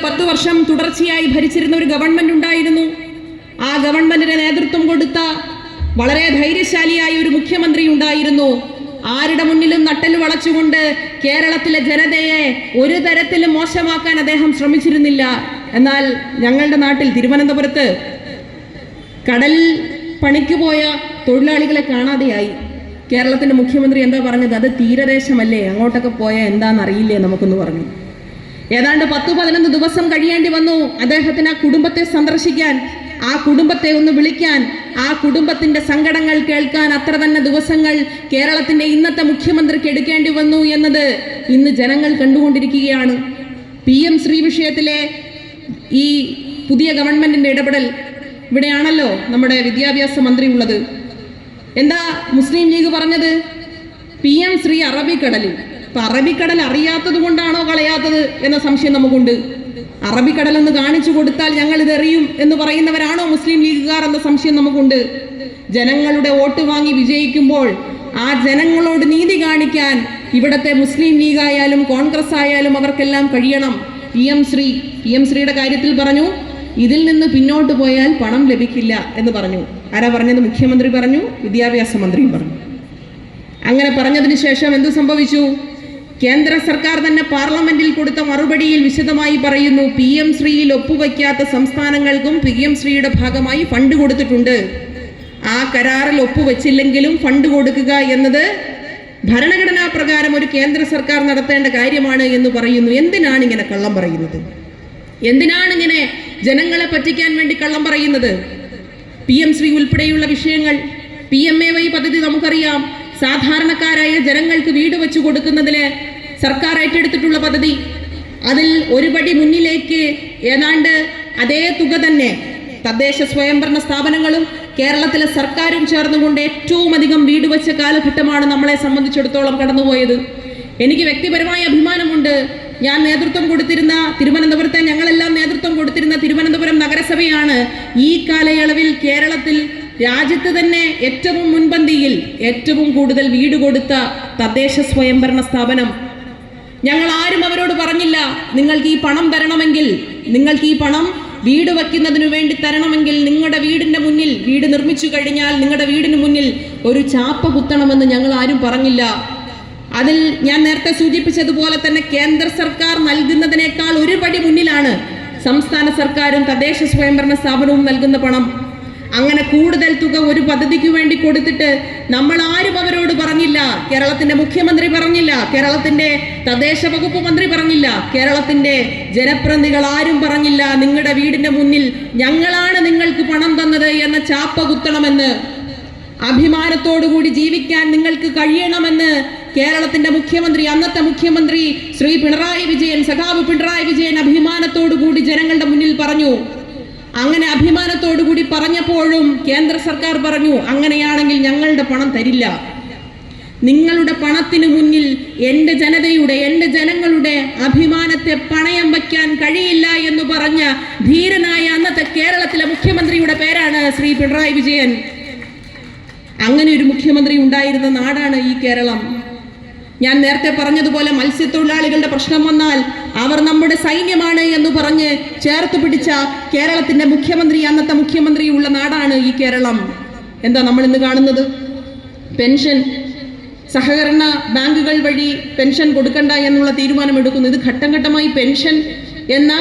10 വർഷം തുടർച്ചയായി ഭരിച്ചിരുന്ന ഒരു ഗവൺമെന്റ് ഉണ്ടായിരുന്നു. ആ ഗവൺമെന്റിന് നേതൃത്വം കൊടുത്ത വളരെ ധൈര്യശാലിയായ ഒരു മുഖ്യമന്ത്രി ഉണ്ടായിരുന്നു. ആരുടെ മുന്നിലും നട്ടല് വളച്ചുകൊണ്ട് കേരളത്തിലെ ജനതയെ ഒരു തരത്തിലും മോശമാക്കാൻ അദ്ദേഹം ശ്രമിച്ചിരുന്നില്ല. എന്നാൽ ഞങ്ങളുടെ നാട്ടിൽ തിരുവനന്തപുരത്ത് കടൽ പണിക്ക് പോയ തൊഴിലാളികളെ കാണാതെയായി. കേരളത്തിന്റെ മുഖ്യമന്ത്രി എന്താ പറഞ്ഞത്? അത് തീരദേശമല്ലേ, അങ്ങോട്ടൊക്കെ പോയാൽ എന്താണെന്നറിയില്ലേ നമുക്കെന്ന് പറഞ്ഞു. ഏതാണ്ട് 10-11 ദിവസം കഴിയേണ്ടി വന്നു അദ്ദേഹത്തിന് ആ കുടുംബത്തെ സന്ദർശിക്കാൻ, ആ കുടുംബത്തെ ഒന്ന് വിളിക്കാൻ, ആ കുടുംബത്തിന്റെ സങ്കടങ്ങൾ കേൾക്കാൻ. അത്ര തന്നെ ദിവസങ്ങൾ കേരളത്തിന്റെ ഇന്നത്തെ മുഖ്യമന്ത്രിക്ക് എടുക്കേണ്ടി വന്നു എന്നത് ഇന്ന് ജനങ്ങൾ കണ്ടുകൊണ്ടിരിക്കുകയാണ്. PM ശ്രീ വിഷയത്തിലെ ഈ പുതിയ ഗവൺമെന്റിന്റെ ഇടപെടൽ, ഇവിടെയാണല്ലോ നമ്മുടെ വിദ്യാഭ്യാസ മന്ത്രി ഉള്ളത്. എന്താ മുസ്ലിം ലീഗ് പറഞ്ഞത്? PM ശ്രീ അറബിക്കടലിൽ. ഇപ്പൊ അറബിക്കടൽ അറിയാത്തത് കൊണ്ടാണോ കളയാത്തത് എന്ന സംശയം നമുക്കുണ്ട്. അറബിക്കടൽ എന്ന് കാണിച്ചു കൊടുത്താൽ ഞങ്ങൾ ഇതെറിയും എന്ന് പറയുന്നവരാണോ മുസ്ലിം ലീഗുകാർ എന്ന സംശയം നമുക്കുണ്ട്. ജനങ്ങളുടെ വോട്ട് വാങ്ങി വിജയിക്കുമ്പോൾ ആ ജനങ്ങളോട് നീതി കാണിക്കാൻ ഇവിടത്തെ മുസ്ലിം ലീഗായാലും കോൺഗ്രസ് ആയാലും അവർക്കെല്ലാം കഴിയണം. PM ശ്രീയുടെ കാര്യത്തിൽ പറഞ്ഞു, ഇതിൽ നിന്ന് പിന്നോട്ട് പോയാൽ പണം ലഭിക്കില്ല എന്ന് പറഞ്ഞു. ആരാ പറഞ്ഞത്? മുഖ്യമന്ത്രി പറഞ്ഞു, വിദ്യാഭ്യാസ മന്ത്രിയും പറഞ്ഞു. അങ്ങനെ പറഞ്ഞതിന് ശേഷം എന്ത് സംഭവിച്ചു? കേന്ദ്ര സർക്കാർ തന്നെ പാർലമെന്റിൽ കൊടുത്ത മറുപടിയിൽ വിശദമായി പറയുന്നു, PM ശ്രീയിൽ ഒപ്പുവയ്ക്കാത്ത സംസ്ഥാനങ്ങൾക്കും PM ശ്രീയുടെ ഭാഗമായി ഫണ്ട് കൊടുത്തിട്ടുണ്ട്. ആ കരാറിൽ ഒപ്പുവെച്ചില്ലെങ്കിലും ഫണ്ട് കൊടുക്കുക എന്നത് ഭരണഘടനാ പ്രകാരം ഒരു കേന്ദ്ര സർക്കാർ നടത്തേണ്ട കാര്യമാണ് എന്ന് പറയുന്നു. എന്തിനാണ് ഇങ്ങനെ കള്ളം പറയുന്നത്? എന്തിനാണ് ഇങ്ങനെ ജനങ്ങളെ പറ്റിക്കാൻ വേണ്ടി കള്ളം പറയുന്നത്? PM ശ്രീ ഉൾപ്പെടെയുള്ള വിഷയങ്ങൾ, PMAY പദ്ധതി നമുക്കറിയാം. സാധാരണക്കാരായ ജനങ്ങൾക്ക് വീട് വെച്ചു കൊടുക്കുന്നതിന് സർക്കാർ ഏറ്റെടുത്തിട്ടുള്ള പദ്ധതി. അതിൽ ഒരുപടി മുന്നിലേക്ക് ഏതാണ്ട് അതേ തുക തന്നെ തദ്ദേശ സ്വയംഭരണ സ്ഥാപനങ്ങളും കേരളത്തിലെ സർക്കാരും ചേർന്നുകൊണ്ട് ഏറ്റവും അധികം വീട് വെച്ച കാലഘട്ടമാണ് നമ്മളെ സംബന്ധിച്ചിടത്തോളം കടന്നുപോയത്. എനിക്ക് വ്യക്തിപരമായ അഭിമാനമുണ്ട്. ഞാൻ നേതൃത്വം കൊടുത്തിരുന്ന തിരുവനന്തപുരത്തെ, ഞങ്ങളെല്ലാം നേതൃത്വം കൊടുത്തിരുന്ന തിരുവനന്തപുരം നഗരസഭയാണ് ഈ കാലയളവിൽ കേരളത്തിൽ രാജ്യത്ത് തന്നെ ഏറ്റവും മുൻപന്തിയിൽ ഏറ്റവും കൂടുതൽ വീട് കൊടുത്ത തദ്ദേശ സ്വയംഭരണ സ്ഥാപനം. ഞങ്ങൾ ആരും അവരോട് പറഞ്ഞില്ല, നിങ്ങൾക്ക് ഈ പണം തരണമെങ്കിൽ, നിങ്ങൾക്ക് ഈ പണം വീട് വയ്ക്കുന്നതിനു വേണ്ടി തരണമെങ്കിൽ നിങ്ങളുടെ വീടിന്റെ മുന്നിൽ, വീട് നിർമ്മിച്ചു കഴിഞ്ഞാൽ നിങ്ങളുടെ വീടിന് മുന്നിൽ ഒരു ചാപ്പ കുത്തണമെന്ന് ഞങ്ങൾ ആരും പറഞ്ഞില്ല. അതിൽ ഞാൻ നേരത്തെ സൂചിപ്പിച്ചതുപോലെ തന്നെ കേന്ദ്ര സർക്കാർ നൽകുന്നതിനേക്കാൾ ഒരു പടി മുന്നിലാണ് സംസ്ഥാന സർക്കാരും തദ്ദേശ സ്വയംഭരണ സ്ഥാപനവും നൽകുന്ന പണം. അങ്ങനെ കൂടുതൽ തുക ഒരു പദ്ധതിക്ക് വേണ്ടി കൊടുത്തിട്ട് നമ്മൾ ആരും അവരോട് പറഞ്ഞില്ല. കേരളത്തിന്റെ മുഖ്യമന്ത്രി പറഞ്ഞില്ല, കേരളത്തിന്റെ തദ്ദേശ വകുപ്പ് മന്ത്രി പറഞ്ഞില്ല, കേരളത്തിന്റെ ജനപ്രതിനിധികൾ ആരും പറഞ്ഞില്ല, നിങ്ങളുടെ വീടിന്റെ മുന്നിൽ ഞങ്ങളാണ് നിങ്ങൾക്ക് പണം തന്നത് എന്ന ചാപ്പ കുത്തണമെന്ന്. അഭിമാനത്തോടുകൂടി ജീവിക്കാൻ നിങ്ങൾക്ക് കഴിയണമെന്ന് കേരളത്തിന്റെ മുഖ്യമന്ത്രി, അന്നത്തെ മുഖ്യമന്ത്രി ശ്രീ പിണറായി വിജയൻ, സഖാവ് പിണറായി വിജയൻ അഭിമാനത്തോടുകൂടി ജനങ്ങളുടെ മുന്നിൽ പറഞ്ഞു. അങ്ങനെ അഭിമാനത്തോടുകൂടി പറഞ്ഞപ്പോഴും കേന്ദ്ര സർക്കാർ പറഞ്ഞു, അങ്ങനെയാണെങ്കിൽ ഞങ്ങളുടെ പണം തരില്ല. നിങ്ങളുടെ പണത്തിന് മുന്നിൽ എൻ്റെ ജനതയുടെ, എൻ്റെ ജനങ്ങളുടെ അഭിമാനത്തെ പണയം വയ്ക്കാൻ കഴിയില്ല എന്ന് പറഞ്ഞ ധീരനായ അന്നത്തെ കേരളത്തിലെ മുഖ്യമന്ത്രിയുടെ പേരാണ് ശ്രീ പിണറായി വിജയൻ. അങ്ങനെ ഒരു മുഖ്യമന്ത്രി ഉണ്ടായിരുന്ന നാടാണ് ഈ കേരളം. ഞാൻ നേരത്തെ പറഞ്ഞതുപോലെ മത്സ്യത്തൊഴിലാളികളുടെ പ്രശ്നം വന്നാൽ അവർ നമ്മുടെ സൈന്യമാണ് എന്ന് പറഞ്ഞ് ചേർത്ത് പിടിച്ച കേരളത്തിന്റെ മുഖ്യമന്ത്രി, അന്നത്തെ മുഖ്യമന്ത്രി ഉള്ള നാടാണ് ഈ കേരളം. എന്താ നമ്മൾ ഇന്ന് കാണുന്നത്? പെൻഷൻ സഹകരണ ബാങ്കുകൾ വഴി പെൻഷൻ കൊടുക്കണ്ട എന്നുള്ള തീരുമാനമെടുക്കുന്നു. ഇത് ഘട്ടം ഘട്ടമായി പെൻഷൻ എന്ന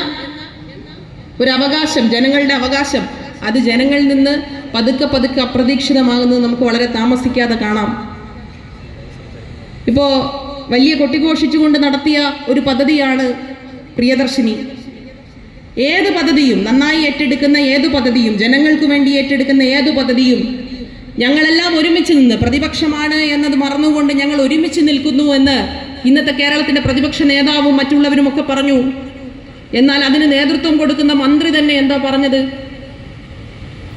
ഒരു അവകാശം, ജനങ്ങളുടെ അവകാശം, അത് ജനങ്ങളിൽ നിന്ന് പതുക്കെ പതുക്കെ അപ്രതീക്ഷിതമാകുന്നത് നമുക്ക് വളരെ താമസിക്കാതെ കാണാം. ഇപ്പോൾ വലിയ കൊട്ടിഘോഷിച്ചുകൊണ്ട് നടത്തിയ ഒരു പദ്ധതിയാണ് പ്രിയദർശിനി. ഏത് പദ്ധതിയും, നന്നായി ഏറ്റെടുക്കുന്ന ഏതു പദ്ധതിയും, ജനങ്ങൾക്ക് വേണ്ടി ഏറ്റെടുക്കുന്ന ഏതു പദ്ധതിയും ഞങ്ങളെല്ലാം ഒരുമിച്ച് നിന്ന്, പ്രതിപക്ഷമാണ് എന്നത് മറന്നുകൊണ്ട് ഞങ്ങൾ ഒരുമിച്ച് നിൽക്കുന്നു എന്ന് ഇന്നത്തെ കേരളത്തിന്റെ പ്രതിപക്ഷ നേതാവും മറ്റുള്ളവരും ഒക്കെ പറഞ്ഞു. എന്നാൽ അതിന് നേതൃത്വം കൊടുക്കുന്ന മന്ത്രി തന്നെ എന്താ പറഞ്ഞത്?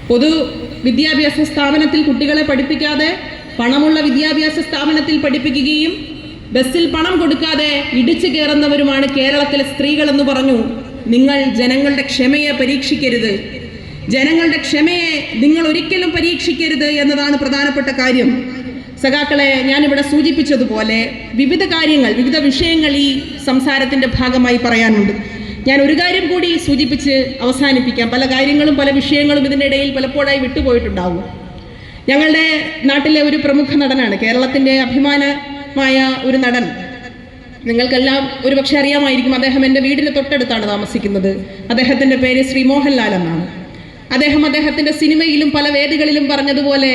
പൊതു വിദ്യാഭ്യാസ സ്ഥാപനത്തിൽ കുട്ടികളെ പഠിപ്പിക്കാതെ പണമുള്ള വിദ്യാഭ്യാസ സ്ഥാപനത്തിൽ പഠിപ്പിക്കുകയും ബസ്സിൽ പണം കൊടുക്കാതെ ഇടിച്ചു കയറുന്നവരുമാണ് കേരളത്തിലെ സ്ത്രീകൾ എന്ന് പറഞ്ഞു. നിങ്ങൾ ജനങ്ങളുടെ ക്ഷമയെ പരീക്ഷിക്കരുത്, ജനങ്ങളുടെ ക്ഷമയെ നിങ്ങൾ ഒരിക്കലും പരീക്ഷിക്കരുത് എന്നതാണ് പ്രധാനപ്പെട്ട കാര്യം. സഖാക്കളെ, ഞാനിവിടെ സൂചിപ്പിച്ചതുപോലെ വിവിധ കാര്യങ്ങൾ, വിവിധ വിഷയങ്ങൾ ഈ സംസാരത്തിന്റെ ഭാഗമായി പറയാനുണ്ട്. ഞാൻ ഒരു കാര്യം കൂടി സൂചിപ്പിച്ച് അവസാനിപ്പിക്കാം. പല കാര്യങ്ങളും പല വിഷയങ്ങളും ഇതിൻ്റെ ഇടയിൽ പലപ്പോഴായി വിട്ടുപോയിട്ടുണ്ടാവും. ഞങ്ങളുടെ നാട്ടിലെ ഒരു പ്രമുഖ നടനാണ്, കേരളത്തിൻ്റെ അഭിമാനമായ ഒരു നടൻ. നിങ്ങൾക്കെല്ലാം ഒരുപക്ഷെ അറിയാമായിരിക്കും, അദ്ദേഹം എൻ്റെ വീടിന് തൊട്ടടുത്താണ് താമസിക്കുന്നത്. അദ്ദേഹത്തിൻ്റെ പേര് ശ്രീ മോഹൻലാൽ എന്നാണ്. അദ്ദേഹത്തിൻ്റെ സിനിമയിലും പല വേദികളിലും പറഞ്ഞതുപോലെ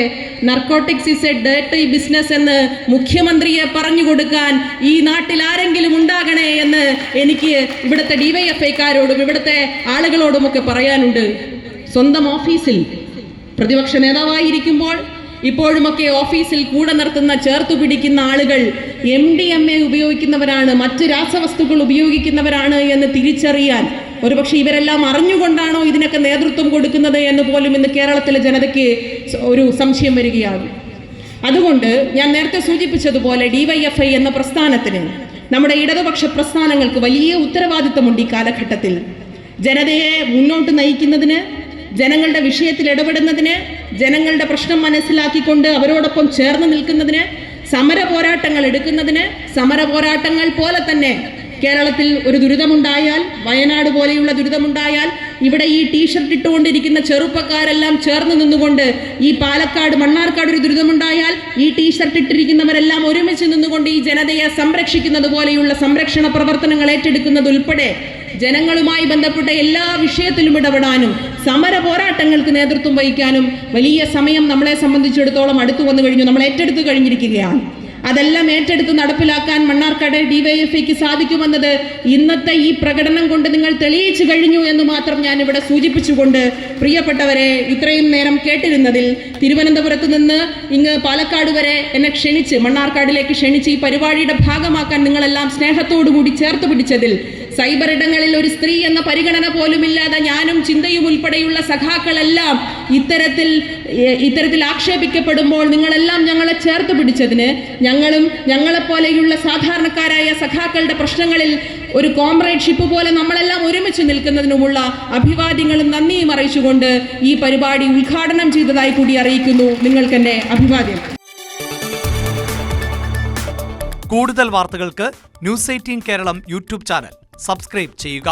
narcotics is A dirty business എന്ന് മുഖ്യമന്ത്രിയെ പറഞ്ഞു കൊടുക്കാൻ ഈ നാട്ടിൽ ആരെങ്കിലും ഉണ്ടാകണേ എന്ന് എനിക്ക് ഇവിടുത്തെ ഡിവൈഎഫ്ഐക്കാരോടും ഇവിടുത്തെ ആളുകളോടുമൊക്കെ പറയാനുണ്ട്. സ്വന്തം ഓഫീസിൽ പ്രതിപക്ഷ നേതാവായിരിക്കുമ്പോൾ ഇപ്പോഴുമൊക്കെ ഓഫീസിൽ കൂടെ നിർത്തുന്ന ചേർത്തു പിടിക്കുന്ന ആളുകൾ MDMA ഉപയോഗിക്കുന്നവരാണ്, മറ്റ് രാസവസ്തുക്കൾ ഉപയോഗിക്കുന്നവരാണ് എന്ന് തിരിച്ചറിയാൻ ഒരുപക്ഷെ ഇവരെല്ലാം അറിഞ്ഞുകൊണ്ടാണോ ഇതിനൊക്കെ നേതൃത്വം കൊടുക്കുന്നത് എന്ന് പോലും ഇന്ന് കേരളത്തിലെ ജനതയ്ക്ക് ഒരു സംശയം വരികയാണ്. അതുകൊണ്ട് ഞാൻ നേരത്തെ സൂചിപ്പിച്ചതുപോലെ DYFI എന്ന പ്രസ്ഥാനത്തിന്, നമ്മുടെ ഇടതുപക്ഷ പ്രസ്ഥാനങ്ങൾക്ക് വലിയ ഉത്തരവാദിത്തമുണ്ട് ഈ കാലഘട്ടത്തിൽ. ജനതയെ മുന്നോട്ട് നയിക്കുന്നതിന്, ജനങ്ങളുടെ വിഷയത്തിൽ ഇടപെടുന്നതിന്, ജനങ്ങളുടെ പ്രശ്നം മനസ്സിലാക്കിക്കൊണ്ട് അവരോടൊപ്പം ചേർന്ന് നിൽക്കുന്നതിന്, സമര പോരാട്ടങ്ങൾ എടുക്കുന്നതിന്, സമര പോരാട്ടങ്ങൾ പോലെ തന്നെ കേരളത്തിൽ ഒരു ദുരിതമുണ്ടായാൽ, വയനാട് പോലെയുള്ള ദുരിതമുണ്ടായാൽ, ഇവിടെ ഈ ടീഷർട്ട് ഇട്ടുകൊണ്ടിരിക്കുന്ന ചെറുപ്പക്കാരെല്ലാം ചേർന്ന് നിന്നുകൊണ്ട്, ഈ പാലക്കാട് മണ്ണാർക്കാട് ഒരു ദുരിതമുണ്ടായാൽ ഈ ടീഷർട്ട് ഇട്ടിരിക്കുന്നവരെല്ലാം ഒരുമിച്ച് നിന്നുകൊണ്ട് ഈ ജനതയെ സംരക്ഷിക്കുന്നത് പോലെയുള്ള സംരക്ഷണ പ്രവർത്തനങ്ങൾ ഏറ്റെടുക്കുന്നത് ഉൾപ്പെടെ ജനങ്ങളുമായി ബന്ധപ്പെട്ട എല്ലാ വിഷയത്തിലും ഇടപെടാനും സമര പോരാട്ടങ്ങൾക്ക് നേതൃത്വം വഹിക്കാനും വലിയ സമയം നമ്മളെ സംബന്ധിച്ചിടത്തോളം അടുത്തു വന്നു കഴിഞ്ഞു, നമ്മൾ ഏറ്റെടുത്തു കഴിഞ്ഞിരിക്കുകയാണ്. അതെല്ലാം ഏറ്റെടുത്ത് നടപ്പിലാക്കാൻ മണ്ണാർക്കാട് DYFIക്ക് സാധിക്കുമെന്നത് ഇന്നത്തെ ഈ പ്രകടനം കൊണ്ട് നിങ്ങൾ തെളിയിച്ചു കഴിഞ്ഞു എന്ന് മാത്രം ഞാൻ ഇവിടെ സൂചിപ്പിച്ചുകൊണ്ട്, പ്രിയപ്പെട്ടവരെ, ഇത്രയും നേരം കേട്ടിരുന്നതിൽ തിരുവനന്തപുരത്ത് നിന്ന് ഇങ്ങ് പാലക്കാട് വരെ എന്നെ ക്ഷണിച്ച്, മണ്ണാർക്കാടിലേക്ക് ക്ഷണിച്ച് ഈ പരിപാടിയുടെ ഭാഗമാക്കാൻ നിങ്ങളെല്ലാം സ്നേഹത്തോടു കൂടി ചേർത്ത് പിടിച്ചതിൽ, സൈബർ ഇടങ്ങളിൽ ഒരു സ്ത്രീ എന്ന പരിഗണന പോലുമില്ലാതെ ഞാനും ചിന്തയും ഉൾപ്പെടെയുള്ള സഖാക്കളെല്ലാം ഇത്തരത്തിൽ ആക്ഷേപിക്കപ്പെടുമ്പോൾ നിങ്ങളെല്ലാം ഞങ്ങളെ ചേർത്ത് പിടിച്ചതിന്, ഞങ്ങളും ഞങ്ങളെപ്പോലെയുള്ള സാധാരണക്കാരായ സഖാക്കളുടെ പ്രശ്നങ്ങളിൽ ഒരു കോംറേഡ്ഷിപ്പ് പോലെ നമ്മളെല്ലാം ഒരുമിച്ച് നിൽക്കുന്നതിനുമുള്ള അഭിവാദ്യങ്ങളും നന്ദിയും അറിയിച്ചുകൊണ്ട് ഈ പരിപാടി ഉദ്ഘാടനം ചെയ്തതായി കൂടി അറിയിക്കുന്നു. നിങ്ങൾക്കെന്റെ അഭിവാദ്യം. കൂടുതൽ വാർത്തകൾക്ക് News 18 Keralam YouTube channel subscribe ചെയ്യുക.